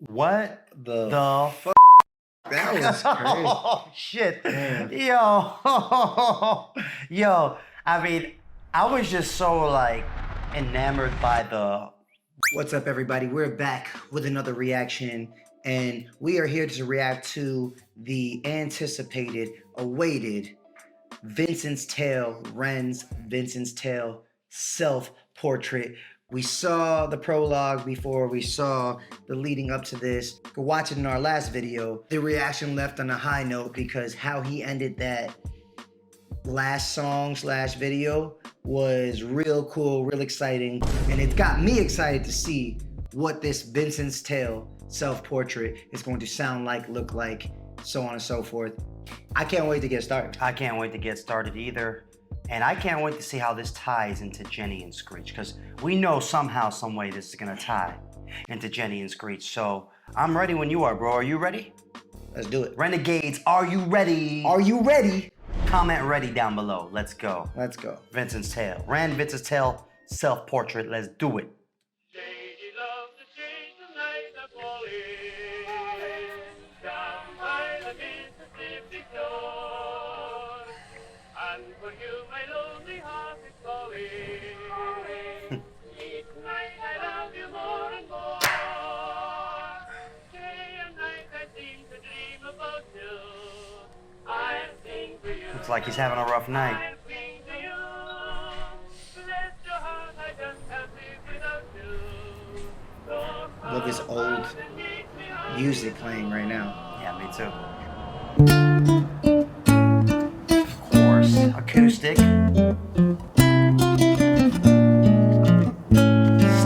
What the fuck? That was crazy. Oh, shit. Man. Yo, I mean, I was just so, like, enamored by the... What's up, everybody? We're back with another reaction, and we are here to react to the anticipated, awaited Vincent's Tale, REN's Vincent's Tale self-portrait. We saw the prologue before, we saw the leading up to this. Go watch it in our last video. The reaction left on a high note because how he ended that last song / video was real cool, real exciting. And it got me excited to see what this Vincent's Tale self-portrait is going to sound like, look like, so on and so forth. I can't wait to get started. I can't wait to get started either. And I can't wait to see how this ties into Jenny and Screech, because we know somehow, some way this is gonna tie into Jenny and Screech. So I'm ready when you are, bro. Are you ready? Let's do it. Renegades, are you ready? Are you ready? Comment ready down below. Let's go. Let's go. Vincent's Tale. REN Vincent's Tale self-portrait. Let's do it. And for you, my lonely heart is calling. Each night I love you more and more. Day and night I seem to dream about you. I sing to you. Looks like he's having a rough night. I sing to you. Bless your heart, I just can't live without you. So Look, it's old music playing right now. Yeah, me too. Acoustic.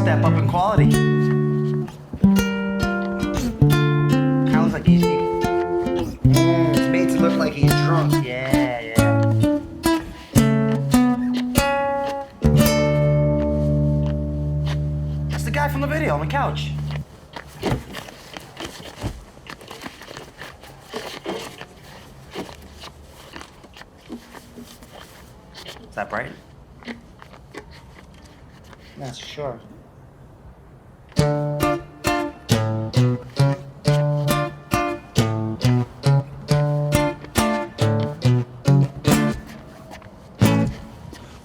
Step up in quality. Kind of looks like he's... It's made to look like he's drunk. Yeah. That's the guy from the video on the couch. Is that bright? Not sure.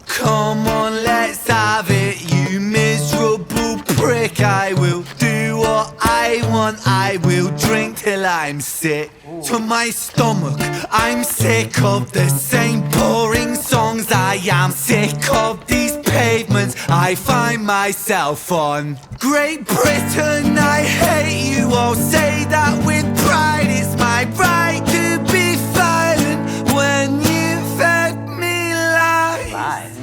Come on, let's have it, you miserable prick. I will do what I want, I will drink till I'm sick to my stomach. I'm sick of the same boring songs. I am sick of these pavements I find myself on. Great Britain, I hate you. I'll say that with pride. It's my right to be violent when you fed me lies.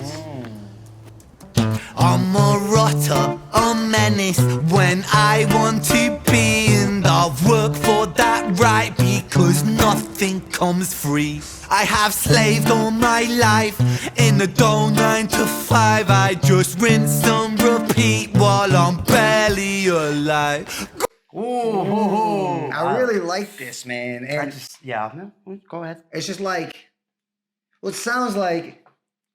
I'm a rotter, a menace when I want to be, and I'll work for that right because nothing comes free. I have slaved all my life in a dull 9 to 5. I just rinse and repeat while I'm barely alive. Ooh. I really like this, man. And Go ahead. it's just like, well, it sounds like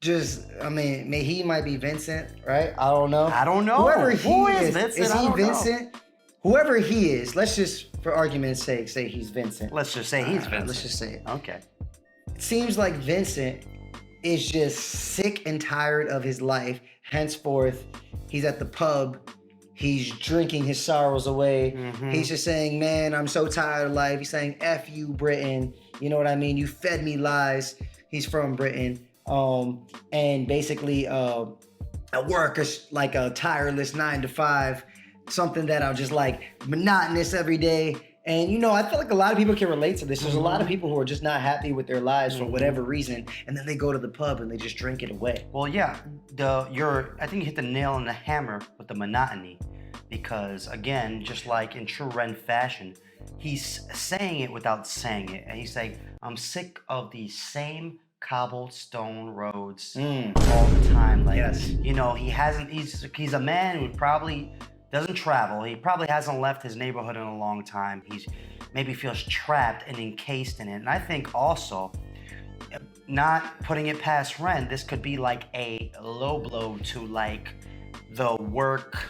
just, I mean, he might be Vincent, right? I don't know. Whoever he Who is Vincent? he Vincent? Whoever he is, let's just, for argument's sake, say he's Vincent. Let's just say he's Vincent. Let's just say it. Okay. It seems like Vincent is just sick and tired of his life. Henceforth, he's at the pub. He's drinking his sorrows away. He's just saying, man, I'm so tired of life. He's saying, F you, Britain. You know what I mean? You fed me lies. He's from Britain. And basically, I work like a tireless 9 to 5. Something that I'm just like monotonous every day. And you know, I feel like a lot of people can relate to this. There's a lot of people who are just not happy with their lives for whatever reason, and then they go to the pub and they just drink it away. Well, yeah, I think you hit the nail on the hammer with the monotony, because again, just like in true REN fashion, he's saying it without saying it, and he's saying, "I'm sick of these same cobblestone roads all the time." Like, you know, he's a man who probably doesn't travel. He probably hasn't left his neighborhood in a long time. He's maybe feels trapped and encased in it. And I think also, not putting it past REN, this could be like a low blow to like the work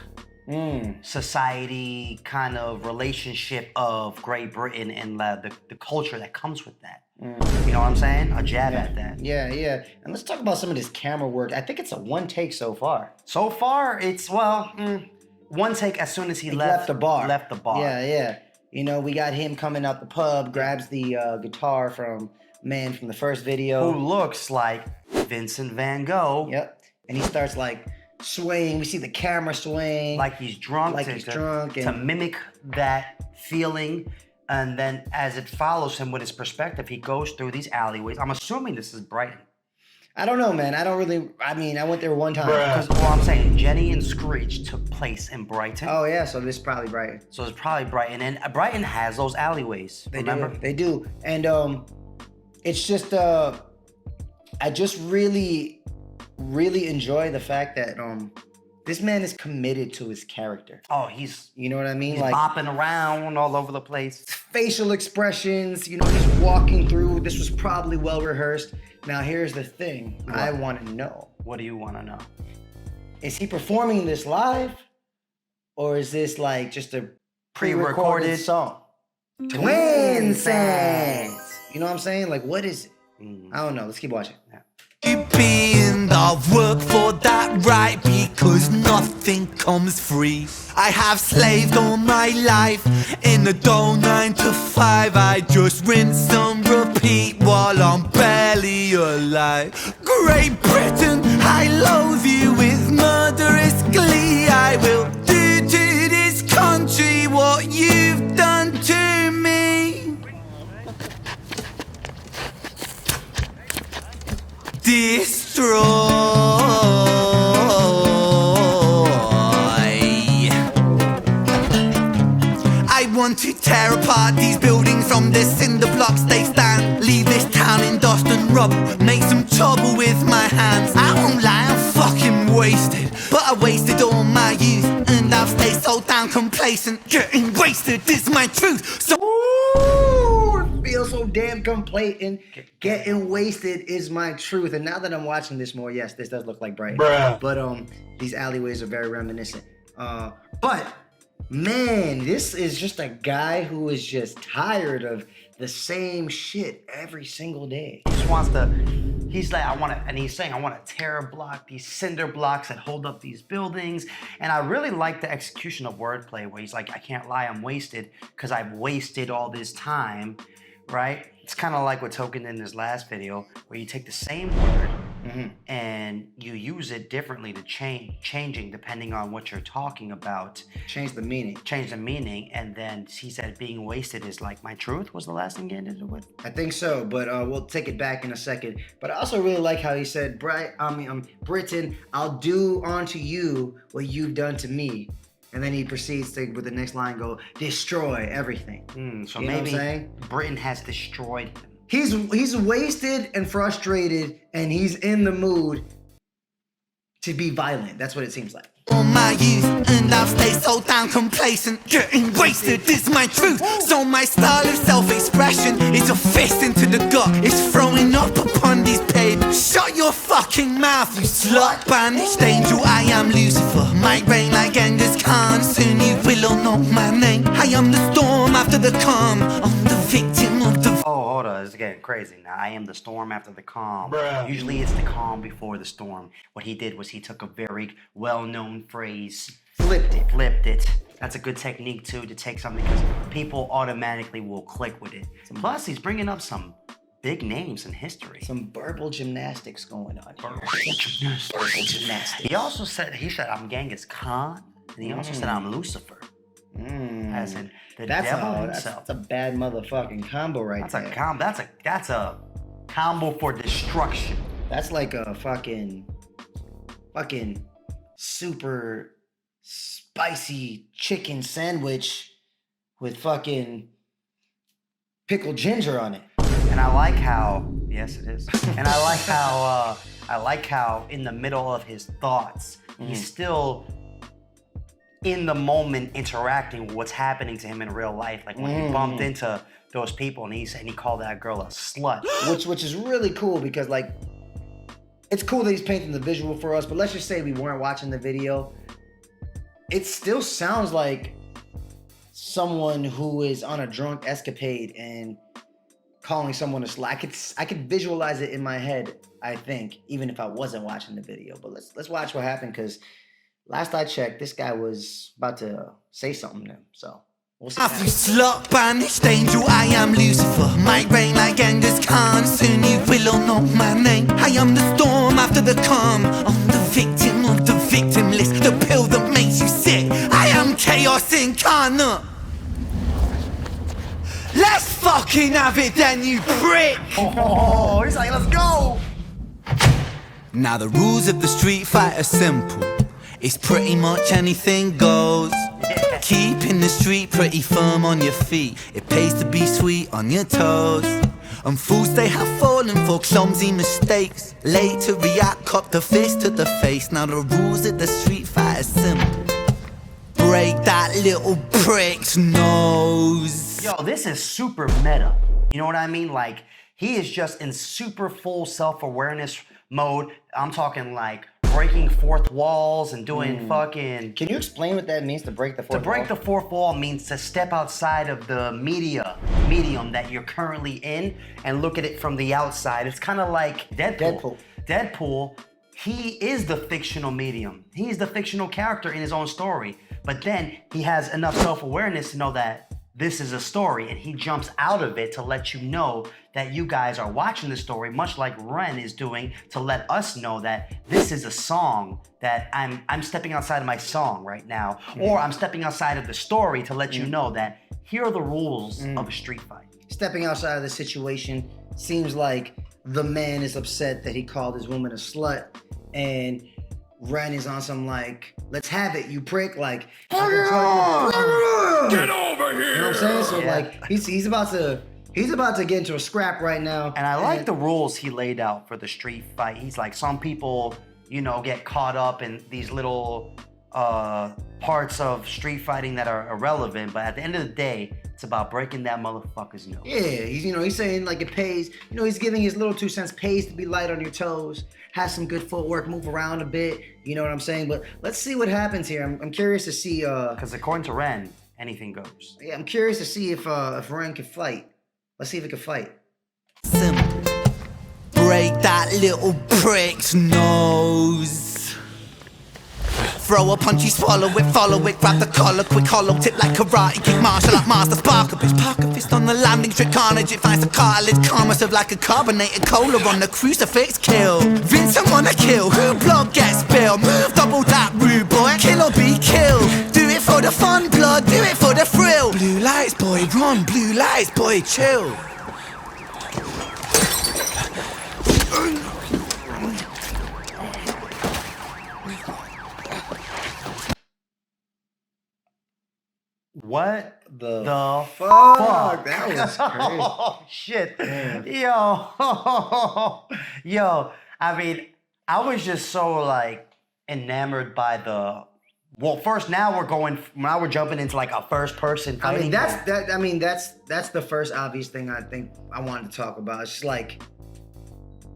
society kind of relationship of Great Britain and the culture that comes with that. You know what I'm saying? A jab at that. Yeah. And let's talk about some of this camera work. I think it's a one take so far. So far, it's one take as soon as he left the bar. Left the bar. Yeah. You know, we got him coming out the pub, grabs the guitar from man from the first video. Who looks like Vincent Van Gogh. Yep. And he starts like swaying. We see the camera swaying. Like he's drunk. To mimic that feeling. And then as it follows him with his perspective, he goes through these alleyways. I'm assuming this is Brighton. I don't know, man. I went there one time. Because, I'm saying Jenny and Screech took place in Brighton. Oh, yeah. So this is probably Brighton. So it's probably Brighton. And Brighton has those alleyways. Remember? They do. And it's just, I just really enjoy the fact that this man is committed to his character. Oh, he's... You know what I mean? He's like bopping around all over the place. Facial expressions, you know, he's walking through. This was probably well rehearsed. Now, here's the thing. What? I want to know. What do you want to know? Is he performing this live? Or is this like just a pre-recorded song? Vincents! You know what I'm saying? Like, what is it? I don't know. Let's keep watching. Yeah. Being I've worked for that right because nothing comes free. I have slaved all my life in the dull 9 to 5. I just rinse and repeat while I'm barely alive. Great Britain, I loathe you with murderous glee. I will do to this country what you've done to me. Destroy. I want to tear apart these buildings from the cinder blocks they stand. Leave this town in dust and rubble. Make some trouble with my hands. I won't lie, I'm fucking wasted. But I wasted all my youth, and I've stayed so damn complacent. Getting wasted is my truth. So Feel so damn complacent. Getting wasted is my truth. And now that I'm watching this more, yes, this does look like Brighton. But these alleyways are very reminiscent. But man, this is just a guy who is just tired of the same shit every single day. He just wants to, he's like, he's saying, I want to tear block these cinder blocks that hold up these buildings. And I really like the execution of wordplay where he's like, I can't lie, I'm wasted because I've wasted all this time, right? It's kind of like what Token did in his last video where you take the same word and you use it differently to changing depending on what you're talking about. Change the meaning. Change the meaning, and then he said being wasted is like my truth was the last thing he ended it with. I think so, but we'll take it back in a second. But I also really like how he said, Britain, I'll do unto you what you've done to me. And then he proceeds to, with the next line, go, destroy everything. So you know maybe what I'm saying? Britain has destroyed him. He's wasted and frustrated, and he's in the mood to be violent. That's what it seems like. All my youth, and I've stayed so damn complacent. Getting wasted is my truth. So my style of self-expression is a fist into the gut. It's throwing up upon these pages. Shut your fucking mouth, you slut. Banished angel, I am Lucifer. Might reign like Genghis Khan. Soon you will all know my name. I am the storm after the calm. I'm the victim of the... Oh, hold on, it's getting crazy now. I am the storm after the calm. Usually it's the calm before the storm. What he did was he took a very well-known phrase, flipped it. That's a good technique too, to take something because people automatically will click with it. Plus, he's bringing up some big names in history. Some verbal gymnastics going on here. Verbal gymnastics. He also said, I'm Genghis Khan, and he also said I'm Lucifer. As in the devil himself. That's a bad motherfucking combo right there. That's a combo for destruction. That's like a fucking super spicy chicken sandwich with fucking pickled ginger on it. And I like how, yes it is. And I like how in the middle of his thoughts, he's still in the moment interacting with what's happening to him in real life. Like when he bumped into those people and he called that girl a slut. Which is really cool because like it's cool that he's painting the visual for us, but let's just say we weren't watching the video. It still sounds like someone who is on a drunk escapade and calling someone a slut. I could visualize it in my head, I think, even if I wasn't watching the video. But let's watch what happened, because last I checked, this guy was about to say something to him. So we'll see. After slut banished angel, I am Lucifer. Might reign like Genghis Khan. Soon you will all know my name. I am the storm after the calm. I'm the victim of the victim list. The pill that makes you sick. I am chaos incarnate. Let's fucking have it then, you prick! Oh, he's like, let's go! Now the rules of the street fight are simple. It's pretty much anything goes. Keeping the street pretty firm on your feet. It pays to be sweet on your toes. And fools they have fallen for clumsy mistakes. Late to react, cop the fist to the face. Now the rules of the street fight are simple. Break that little prick's nose. Yo, this is super meta. You know what I mean? Like, he is just in super full self-awareness mode. I'm talking like breaking fourth walls and doing fucking... Can you explain what that means, to break the fourth wall? To break the fourth wall means to step outside of the medium that you're currently in and look at it from the outside. It's kind of like Deadpool. Deadpool, he is the fictional medium. He is the fictional character in his own story. But then he has enough self-awareness to know that this is a story, and he jumps out of it to let you know that you guys are watching the story, much like Ren is doing to let us know that this is a song, that I'm stepping outside of my song right now, or I'm stepping outside of the story to let you know that here are the rules of a street fight. Stepping outside of the situation seems like the man is upset that he called his woman a slut, and Ren is on some like, let's have it, you prick, like, get over here. You know what I'm saying? So like, he's about to get into a scrap right now. And I like the rules he laid out for the street fight. He's like, some people, you know, get caught up in these little parts of street fighting that are irrelevant, but at the end of the day, it's about breaking that motherfucker's nose. Yeah, he's saying like it pays, he's giving his little 2 cents, pays to be light on your toes, has some good footwork, move around a bit, you know what I'm saying? But let's see what happens here. I'm curious to see because according to Ren, anything goes. Yeah, I'm curious to see if Ren can fight. Let's see if he can fight. Simple. Break that little prick's nose. Throw a punch, you swallow it, follow it, grab the collar, quick hollow tip like karate kick, martial art master, spark a bitch, park a fist on the landing, strip carnage, it finds the cartilage, karma serve like a carbonated cola on the crucifix, kill. Vincent wanna kill, who blood gets spilled, move double that rude boy, kill or be killed. Do it for the fun, blood, do it for the thrill. Blue lights, boy, run, blue lights, boy, chill. What the fuck? That was crazy. Oh, shit. Damn. Yo. I mean, I was just so, like, enamored by the... Well, first, now we're jumping into, like, a first-person fighting. That's the first obvious thing I think I wanted to talk about. It's just, like,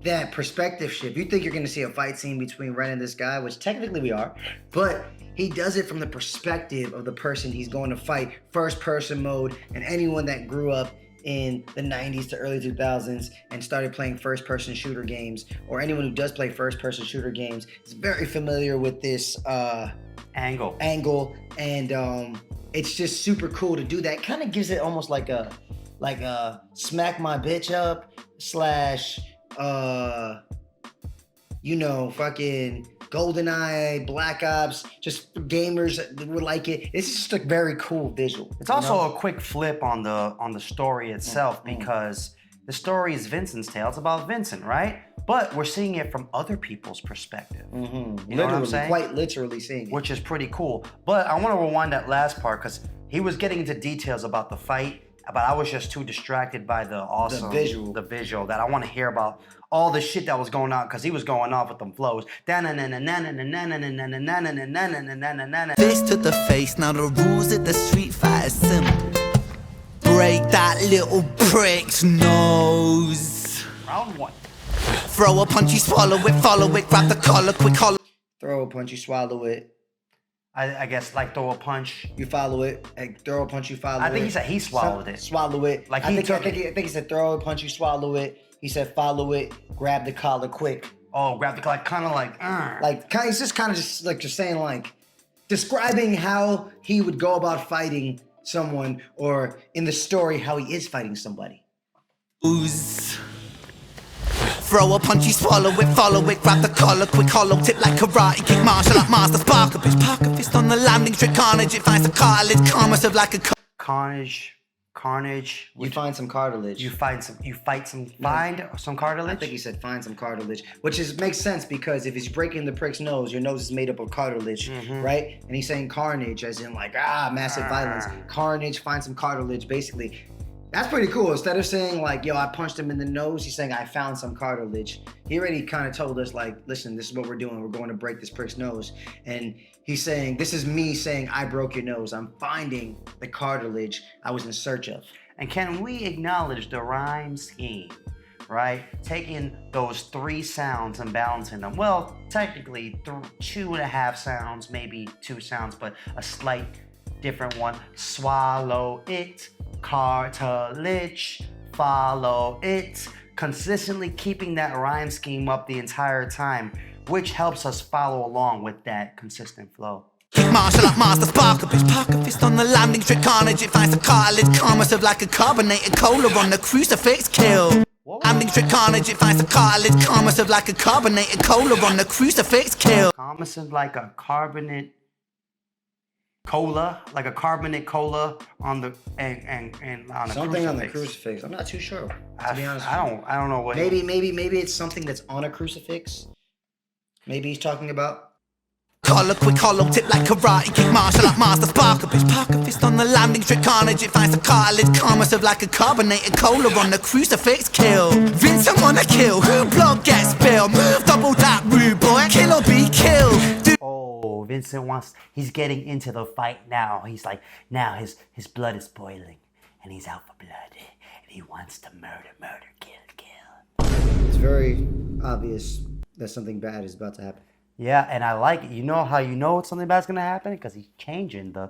that perspective shift. You think you're going to see a fight scene between Ren and this guy, which technically we are, but... he does it from the perspective of the person he's going to fight, first person mode, and anyone that grew up in the 90s to early 2000s and started playing first person shooter games, or anyone who does play first person shooter games is very familiar with this angle, and it's just super cool to do that. Kind of gives it almost like a smack my bitch up / fucking GoldenEye, Black Ops, just gamers would like it. It's just a very cool visual. It's also a quick flip on the story itself, because the story is Vincent's tale. It's about Vincent, right? But we're seeing it from other people's perspective. You know what I'm saying? Quite literally seeing it. Which is pretty cool. But I want to rewind that last part, because he was getting into details about the fight, but I was just too distracted by the visual that I want to hear about all the shit that was going on, because he was going off with them flows. Fist to the face, now the rules of the street fight are simple. Break that little prick's nose. Round 1. Throw a punch, you swallow it, follow it, grab the collar, quick collar. Throw a punch, you swallow it. I guess like throw a punch. You follow it. Throw a punch, you follow it. I think he said he swallowed it. Swallow it. Like I he think took it. he said throw a punch, you swallow it. He said follow it, grab the collar quick. Oh, grab the collar, kind of like. He's just kind of just saying like, describing how he would go about fighting someone, or in the story how he is fighting somebody. Ooze. Throw a punch, you swallow it, follow it, grab the collar, quick hollow tip like karate kick, martial art master, spark a fist, park a fist on the landing strip, carnage, it finds the cartilage, karma serve like a Carnage. You find some cartilage. Find some cartilage. I think he said find some cartilage, which makes sense because if he's breaking the prick's nose, your nose is made up of cartilage, right? And he's saying carnage as in like massive violence. Carnage, find some cartilage, basically. That's pretty cool. Instead of saying like, yo, I punched him in the nose, he's saying I found some cartilage. He already kind of told us like, listen, this is what we're doing. We're going to break this prick's nose. And he's saying, this is me saying I broke your nose. I'm finding the cartilage I was in search of. And can we acknowledge the rhyme scheme, right? Taking those 3 sounds and balancing them. Well, technically 2.5 sounds, maybe 2 sounds, but a slight different one. Swallow it, cartilage, follow it. Consistently keeping that rhyme scheme up the entire time, which helps us follow along with that consistent flow. martial art master, spark a bitch, park a fist on the landing strip, carnage, it finds the cartilage, karma serve like a carbonated cola on the crucifix, kill. Landing strip, carnage, it finds the cartilage, karma serve like a carbonated cola on the crucifix, kill. Karma serve like a carbonate cola, like a carbonate cola on the and on the something crucifix. On the crucifix. I'm not too sure. To be honest, I don't know what. Maybe it's something that's on a crucifix. Maybe he's talking about. Collar, quick hollow tip like karate kick, martial art master, spark a bitch, park a fist on the landing strip, carnage, it finds the cartilage, karma serve like a carbonated cola on the crucifix, kill. Vincent wanna kill, who blood gets spilled, move double that rude boy, kill or be killed. Oh, Vincent he's getting into the fight now. He's like, now his blood is boiling and he's out for blood and he wants to murder, kill. It's very obvious that something bad is about to happen. Yeah, and I like it. You know how you know something bad's gonna happen? Because he's changing the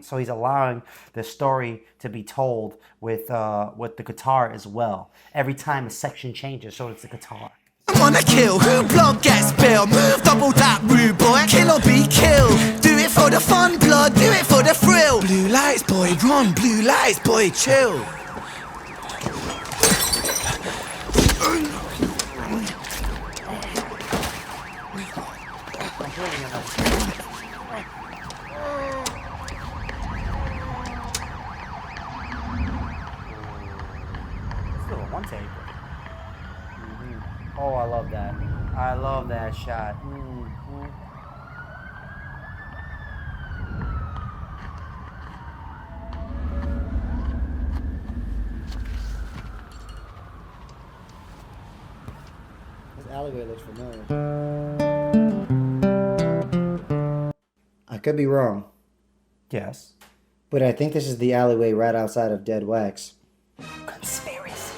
so he's allowing the story to be told with the guitar as well. Every time a section changes, so it's the guitar. I wanna kill, who blood gets spilled, move double that rude boy, kill or be killed. Do it for the fun, blood, do it for the thrill. Blue lights, boy, run, blue lights, boy, chill. One take. Oh, I love that. I love that shot. This alleyway looks familiar. I could be wrong, Yes. but I think this is the alleyway right outside of Dead Wax. Conspiracy.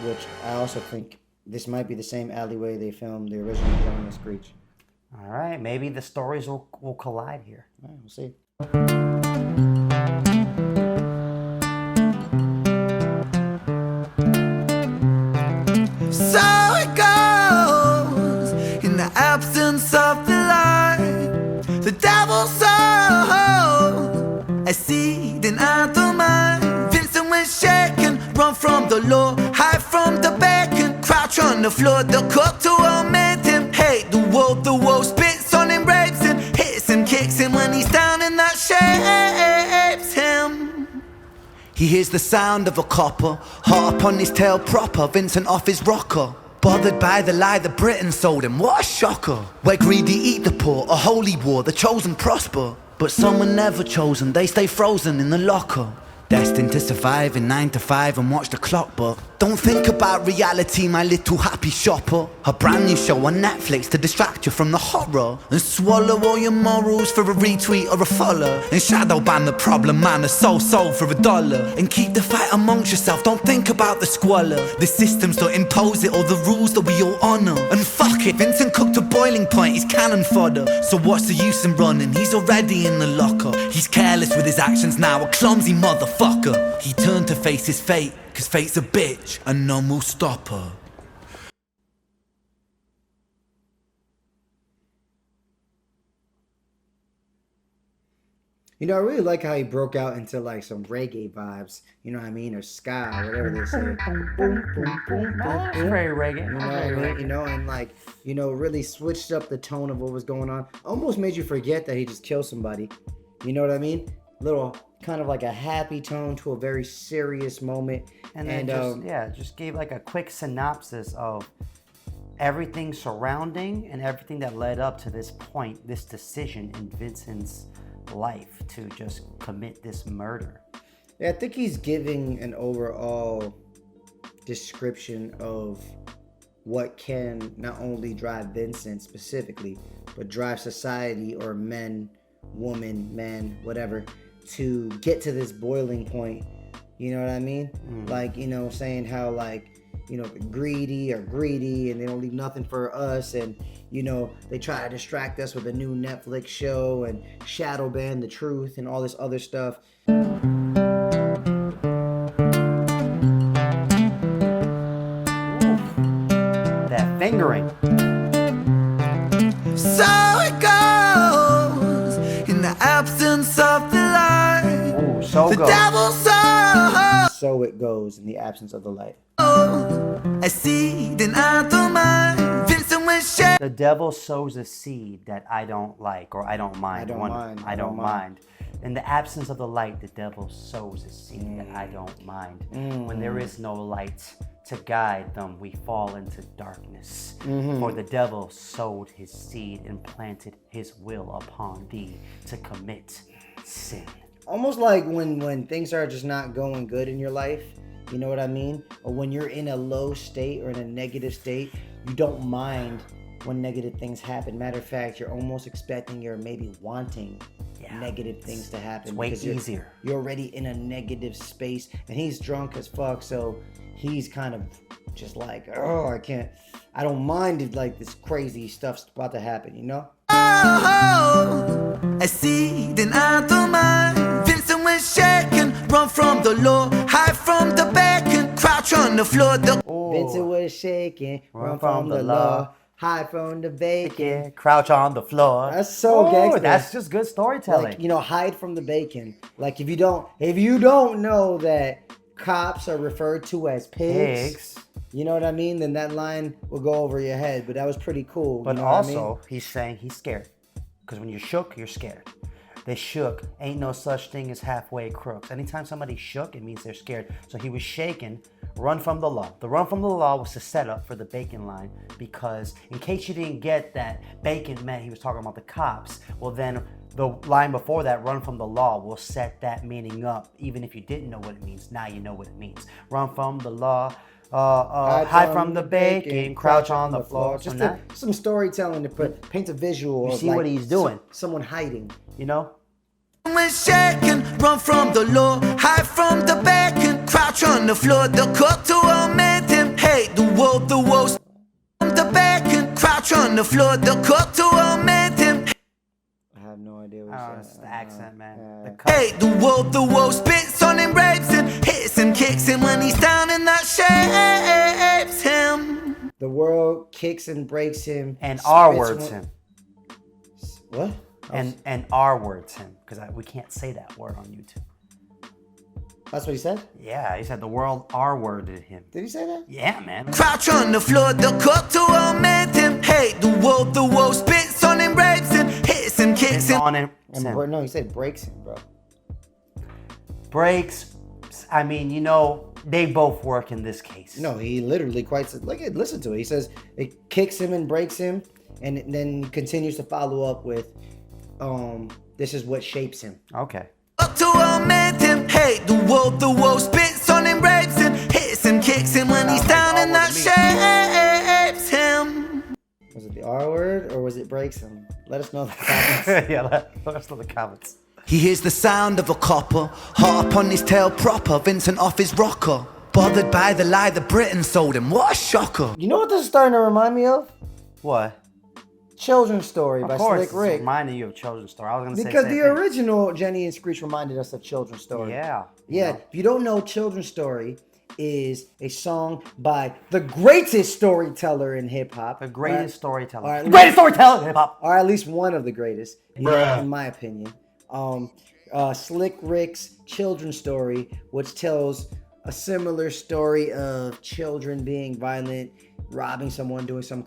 Which I also think this might be the same alleyway they filmed the original John Screech. All right, maybe the stories will collide here. All right, we'll see. So it goes, in the absence of the light, the devil's soul, a seed in either mind. Vincent was shaken, run from the law, hide from the bacon, crouch on the floor, the cook to omit him, hate the wolf spits on him, rapes him, hits him, kicks him when he's down and that shapes him. He hears the sound of a copper, hot up on his tail proper, Vincent off his rocker. Bothered by the lie the Britons sold him, what a shocker. Where greedy eat the poor, a holy war, the chosen prosper. But some are never chosen, they stay frozen in the locker. Destined to survive in 9 to 5 and watch the clock, but don't think about reality, my little happy shopper. A brand new show on Netflix to distract you from the horror, and swallow all your morals for a retweet or a follow, and shadow ban the problem man a soul for $1, and keep the fight amongst yourself. Don't think about the squalor. The systems don't impose it or the rules that we all honor. And fuck it, Vincent cooked to boiling point, he's cannon fodder. So what's the use in running? He's already in the locker. He's careless with his actions now, a clumsy motherfucker. He turned to face his fate, cause fate's a bitch and none will stop her. You know, I really like how he broke out into like some reggae vibes. You know what I mean? Or ska, whatever they say. Boom, boom, boom, That's very reggae. You know what I mean? You know, and like, you know, really switched up the tone of what was going on. Almost made you forget that he just killed somebody. You know what I mean? Little kind of like a happy tone to a very serious moment. And then just gave like a quick synopsis of everything surrounding and everything that led up to this point, this decision in Vincent's life to just commit this murder. Yeah, I think he's giving an overall description of what can not only drive Vincent specifically, but drive society or men, woman, man, whatever, to get to this boiling point. You know what I mean? Like, you know, saying how like, you know, greedy and they don't leave nothing for us, and you know, they try to distract us with a new Netflix show and shadow ban the truth and all this other stuff. That fingering. So it goes in the absence of the light. Ooh, so The goes. devil So it goes in the absence of the light. I see, then I don't mind. Vincent was shaking. The devil sows a seed that I don't like or I don't mind. I don't mind. In the absence of the light, the devil sows a seed that I don't mind. When there is no light to guide them, we fall into darkness. For the devil sowed his seed and planted his will upon thee to commit sin. Almost like when things are just not going good in your life, you know what I mean? Or when you're in a low state or in a negative state, you don't mind when negative things happen. Matter of fact, you're almost expecting or maybe wanting negative things to happen. It's way because easier. You're already in a negative space, and he's drunk as fuck, so he's kind of just like, oh, I don't mind if like this crazy stuff's about to happen, you know? I see, then I don't mind. Vincent was shaking, run from the law, hide from the bacon, crouch on the floor. Vincent was shaking, run from the law, hide from the bacon. Crouch on the floor. That's so gangster. That's just good storytelling. Like, you know, hide from the bacon. Like if you don't know that cops are referred to as pigs. You know what I mean? Then that line will go over your head. But that was pretty cool. But you know what I mean? also, he's saying he's scared. Because when you're shook, you're scared. They shook. Ain't no such thing as halfway crooks. Anytime somebody's shook, it means they're scared. So he was shaken. Run from the law. The run from the law was to set up for the bacon line, because in case you didn't get that bacon meant he was talking about the cops, well then the line before that, run from the law, will set that meaning up. Even if you didn't know what it means, now you know what it means. Run from the law, hide from the bacon, crouch on the floor. Just some storytelling to paint a visual. You of see like what he's doing. Someone hiding. You know? When shaking, run from the law, hide from the bacon, crouch on the floor. The cut to omit him, hate the world from the bacon, crouch on the floor. The cut to omit him. I have no idea what Oh, you're it's saying. the accent, man. The Hate the world spits on him, rapes him, hits him, kicks him when he's down, and that shapes him. The world kicks and breaks him. and spits R words one- him. What? And R words him, because we can't say that word on YouTube. That's what he said? Yeah, he said the world R worded him. Did he say that? Yeah, man. Crouch on the floor, the cut to omit him. Hate the world spits on him, rapes him, hits him, kicks him. On him. No, he said breaks him, bro. Breaks. I mean, you know, they both work in this case. No, he literally quite said, look at, listen to it. He says it kicks him and breaks him, and then he continues to follow up with, this is what shapes him. Okay. To omit him, hate the world spits on him, rapes him, hits him, kicks him when he's down, and that shapes him. Was it the R word or was it breaks him? Let us know in the comments. Yeah, let us know in the comments. He hears the sound of a copper, hot up on his tail proper, Vincent off his rocker. Bothered by the lie that Britain sold him, what a shocker. You know what this is starting to remind me of? What? Children's Story by Of course, Slick Rick. it's reminding you of Children's Story. I was gonna say Because same the thing. original Jenny and Screech reminded us of Children's Story. Yeah. Yeah, if you don't know, Children's Story is a song by the greatest storyteller in hip hop. The greatest storyteller. Alright, The greatest storyteller in hip hop. Or at least one of the greatest, in my opinion. Slick Rick's Children's Story, which tells a similar story of children being violent, robbing someone, doing something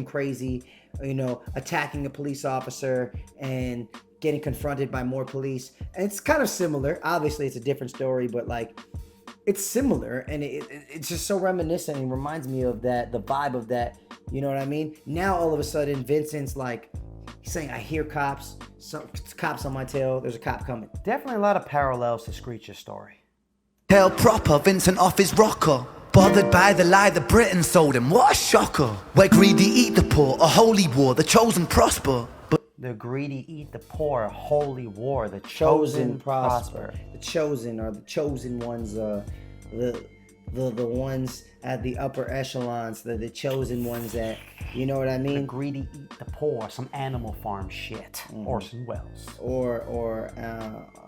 crazy, you know, attacking a police officer and getting confronted by more police. And it's kind of similar. Obviously, it's a different story, but like, it's similar, and it's just so reminiscent and reminds me of that, the vibe of that, you know what I mean? Now, all of a sudden, Vincent's like, he's saying, I hear cops, some cops on my tail, there's a cop coming. Definitely a lot of parallels to Screech's story. Tail proper, Vincent off his rocker. Bothered by the lie that Britain sold him, what a shocker. Where greedy eat the poor, a holy war, the chosen prosper. But The greedy eat the poor, a holy war, the Chosen chosen prosper. The chosen are the chosen ones, the ones at the upper echelons, the chosen ones that, you know what I The mean? greedy eat the poor, some Animal Farm shit. Orson Welles. Or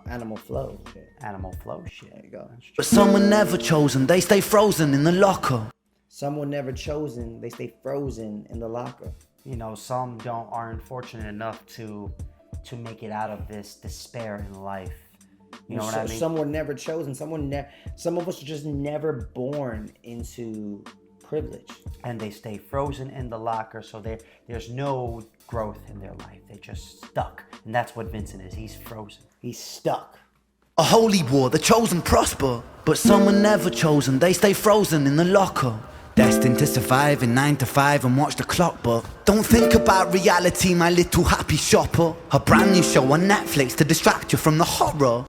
Animal Flow shit. Animal Flow shit. There you go. But some were never chosen, they stay frozen in the locker. Some were never chosen, they stay frozen in the locker. You know, some aren't fortunate enough to make it out of this despair in life. You know what I mean? Some were never chosen. Some of us are just never born into privilege. And they stay frozen in the locker, so there's no growth in their life. They're just stuck. And that's what Vincent is. He's frozen. He's stuck. A holy war, the chosen prosper. But some were never chosen, they stay frozen in the locker. Destined to survive in 9 to 5 and watch the clock, but don't think about reality, my little happy shopper. A brand new show on Netflix to distract you from the horror.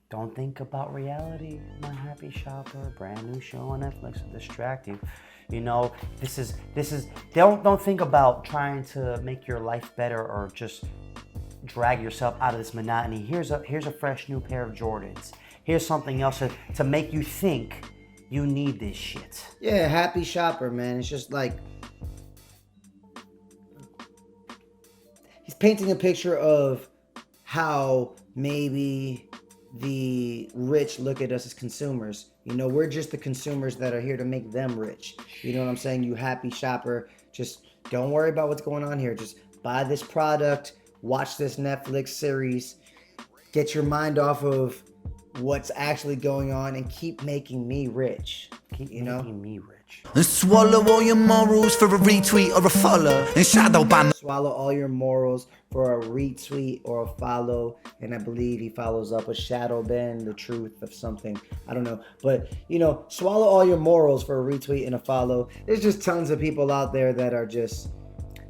Don't think about reality, my happy shopper. Brand new show on Netflix to distract you. You know, this is. Don't think about trying to make your life better or just drag yourself out of this monotony. Here's a fresh new pair of Jordans. Here's something else to make you think you need this shit. Yeah, happy shopper, man. It's just like he's painting a picture of how maybe the rich look at us as consumers. You know, we're just the consumers that are here to make them rich. You know what I'm saying? You happy shopper, just don't worry about what's going on here. Just buy this product, watch this Netflix series, get your mind off of what's actually going on and keep making me rich. Keep making me rich. And swallow all your morals for a retweet or a follow. And shadow ban. Swallow all your morals for a retweet or a follow. And I believe he follows up with shadow ban the truth of something. I don't know. But, you know, swallow all your morals for a retweet and a follow. There's just tons of people out there that are just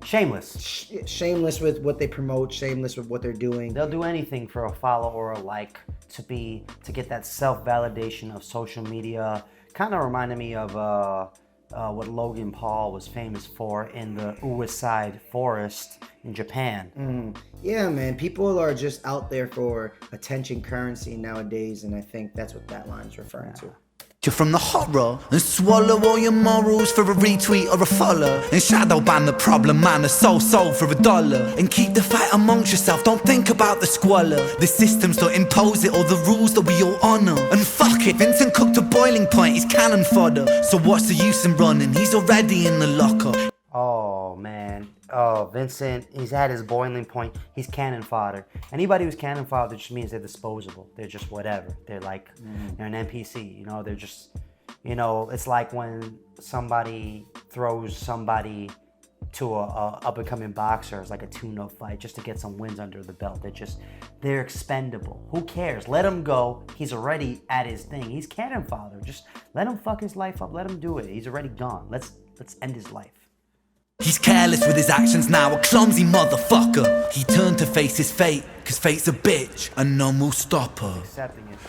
Shameless. shameless with what they promote, shameless with what they're doing. They'll do anything for a follow or a like to get that self-validation of social media. Kind of reminded me of what Logan Paul was famous for in the Ueside Forest in Japan. Yeah, man. People are just out there for attention currency nowadays, and I think that's what that line is referring to. You from the horror and swallow all your morals for a retweet or a follow. And shadow ban the problem man, a soul for $1. And keep the fight amongst yourself, don't think about the squalor. The systems don't impose it or the rules that we all honor. And fuck it, Vincent cooked to boiling point, he's cannon fodder. So what's the use in running, he's already in the locker. Oh man, Vincent, he's at his boiling point. He's cannon fodder. Anybody who's cannon fodder just means they're disposable. They're just whatever. They're like, they're an NPC, you know, they're just, you know, it's like when somebody throws somebody to a up-and-coming boxer. It's like a tune-up fight just to get some wins under the belt. They're expendable. Who cares? Let him go. He's already at his thing. He's cannon fodder. Just let him fuck his life up. Let him do it. He's already gone. Let's end his life. He's careless with his actions now, a clumsy motherfucker. He turned to face his fate, cause fate's a bitch, and none will stop her. Accepting it.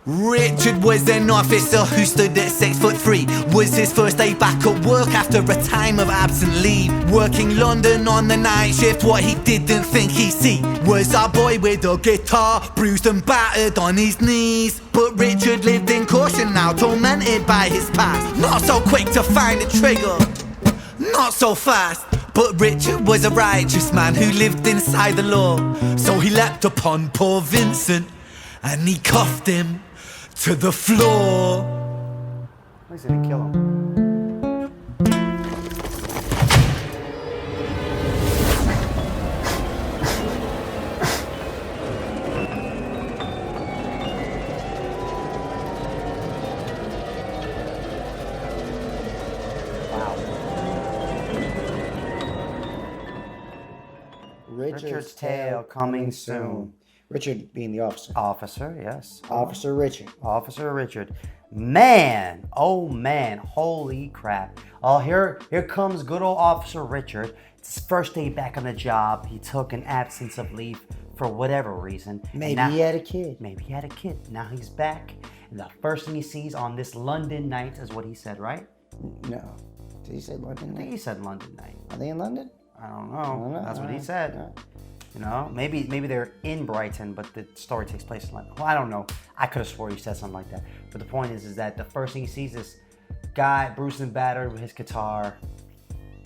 Richard was an officer who stood at 6'3". Was his first day back at work after a time of absent leave. Working London on the night shift, what he didn't think he'd see was a boy with a guitar, bruised and battered on his knees. But Richard lived in caution now, tormented by his past. Not so quick to find a trigger, not so fast. But Richard was a righteous man who lived inside the law. So he leapt upon poor Vincent and he cuffed him to the floor. At least he didn't kill him. Richard's Tale coming soon. Richard being the officer. Officer, yes. Officer Richard. Officer Richard. Man, oh man, holy crap. Oh, here comes good old Officer Richard. It's his first day back on the job. He took an absence of leave for whatever reason. Maybe he had a kid. Maybe he had a kid. Now he's back. And the first thing he sees on this London night is what he said, right? No. Did he say London I think night? he said London night. Are they in London? I don't know. That's what he said. Alright. You know, maybe they're in Brighton, but the story takes place in London. Well, I don't know. I could have swore he said something like that. But the point is that the first thing he sees is guy bruised and battered with his guitar,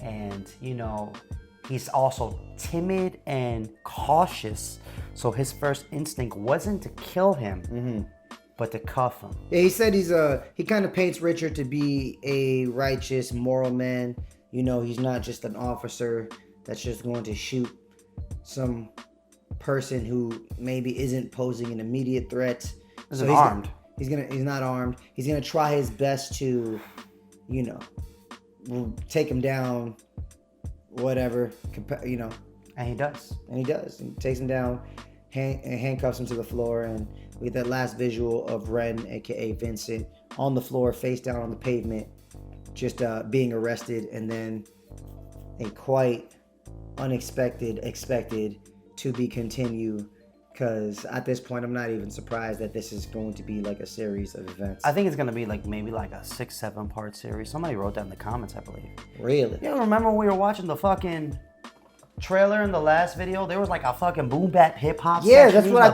and you know, he's also timid and cautious. So his first instinct wasn't to kill him, but to cuff him. Yeah, he said he kind of paints Richard to be a righteous, moral man. You know, he's not just an officer that's just going to shoot some person who maybe isn't posing an immediate threat. Isn't armed. He's not armed. He's gonna try his best to, you know, take him down, whatever. You know. And he does. And he does. He takes him down, handcuffs him to the floor, and we get that last visual of Ren, aka Vincent, on the floor, face down on the pavement, just being arrested, and then a quite unexpected, expected to be continue, because at this point I'm not even surprised that this is going to be like a series of events. I think it's gonna be like maybe like a 6-7 part series. Somebody wrote that in the comments, I believe. Really? You know, remember when we were watching the fucking trailer in the last video? There was like a fucking boom bap hip hop. Yeah, that's what I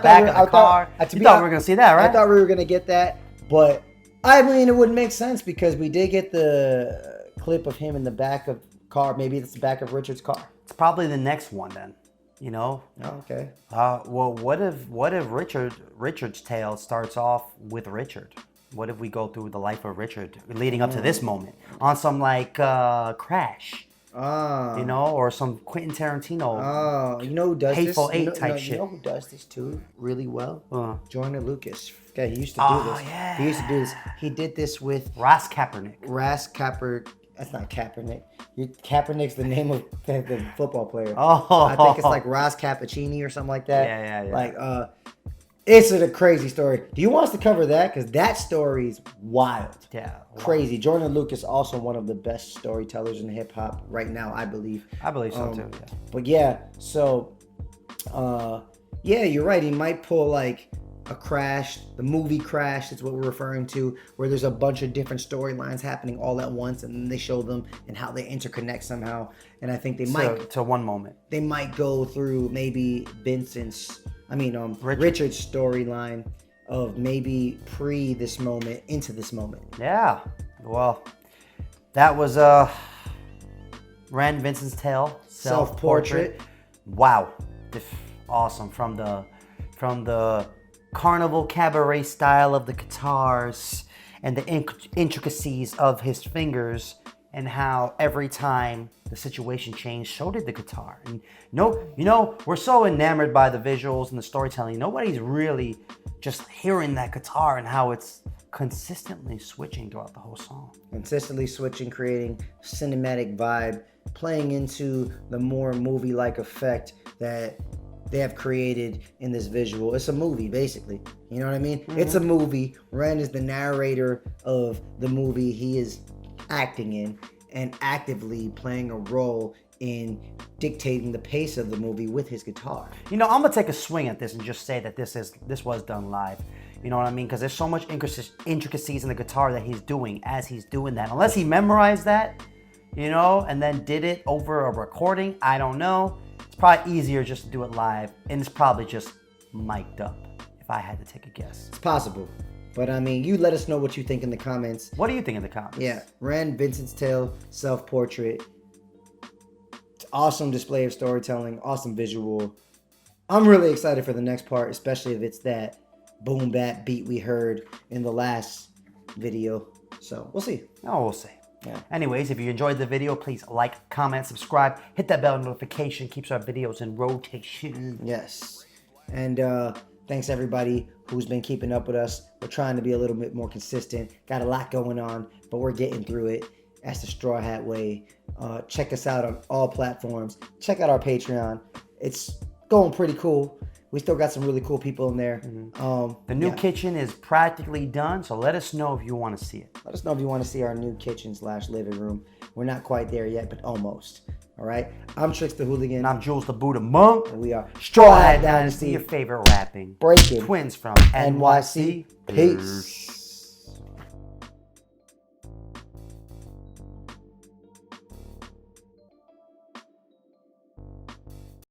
thought. You thought we were gonna see that, right? I thought we were gonna get that, but I mean, it wouldn't make sense because we did get the clip of him in the back of car. Maybe it's the back of Richard's car. It's probably the next one then. You know? Oh, okay. Well, what if Richard's tale starts off with Richard? What if we go through the life of Richard leading up to this moment on some like Crash? Oh. You know, or some Quentin Tarantino. Oh, you know who does Hateful this? Eight type shit. You know who does this too really well? Jordan Lucas. Okay, he used to do Oh, this. yeah. He used to do this. He did this with Ross Kaepernick. That's not Kaepernick. Kaepernick's the name of the football player. Oh. I think it's like Ross Cappuccini or something like that. Yeah. Like, it's a crazy story. Do you want us to cover that? Because that story's wild. Yeah. Crazy. Jordan Lucas, also one of the best storytellers in hip hop right now, I believe. I believe so too. Yeah. But yeah, so, yeah, you're right. He might pull like a Crash, the movie Crash is what we're referring to, where there's a bunch of different storylines happening all at once, and then they show them and how they interconnect somehow. And I think they might to one moment. They might go through maybe Richard's storyline of maybe pre this moment into this moment. Yeah. Well, that was Ren Vincent's Tale, Seld Portrait. Wow. Awesome. From the carnival cabaret style of the guitars and the intricacies of his fingers, and how every time the situation changed, so did the guitar. And we're so enamored by the visuals and the storytelling. Nobody's really just hearing that guitar and how it's consistently switching throughout the whole song. Consistently switching, creating cinematic vibe, playing into the more movie-like effect that they have created in this visual. It's a movie, basically. You know what I mean? Mm-hmm. It's a movie. Ren is the narrator of the movie he is acting in, and actively playing a role in dictating the pace of the movie with his guitar. I'm gonna take a swing at this and just say that this was done live. You know what I mean? Because there's so much intricacies in the guitar that he's doing as he's doing that. Unless he memorized that, you know, and then did it over a recording, I don't know. It's probably easier just to do it live, and it's probably just mic'd up, if I had to take a guess. It's possible. But I mean, you let us know what you think in the comments. What do you think in the comments? Yeah, Ren, Vincent's Tale, Self Portrait. Awesome display of storytelling, awesome visual. I'm really excited for the next part, especially if it's that boom bap beat we heard in the last video. So we'll see. Oh, we'll see. Yeah. Anyways, if you enjoyed the video, please like, comment, subscribe, hit that bell notification, keeps our videos in rotation. Yes. And thanks everybody who's been keeping up with us. We're trying to be a little bit more consistent. Got a lot going on, but we're getting through it. That's the Straw Hat way. Check us out on all platforms. Check out our Patreon. It's going pretty cool. We still got some really cool people in there. The new kitchen is practically done, so let us know if you want to see it. Let us know if you want to see our new kitchen / living room. We're not quite there yet, but almost. All right. I'm Trix the Hooligan. And I'm Jules the Buddha Monk. And we are Strawhat Dynasty, your favorite rapping Breaking twins from NYC. Peace.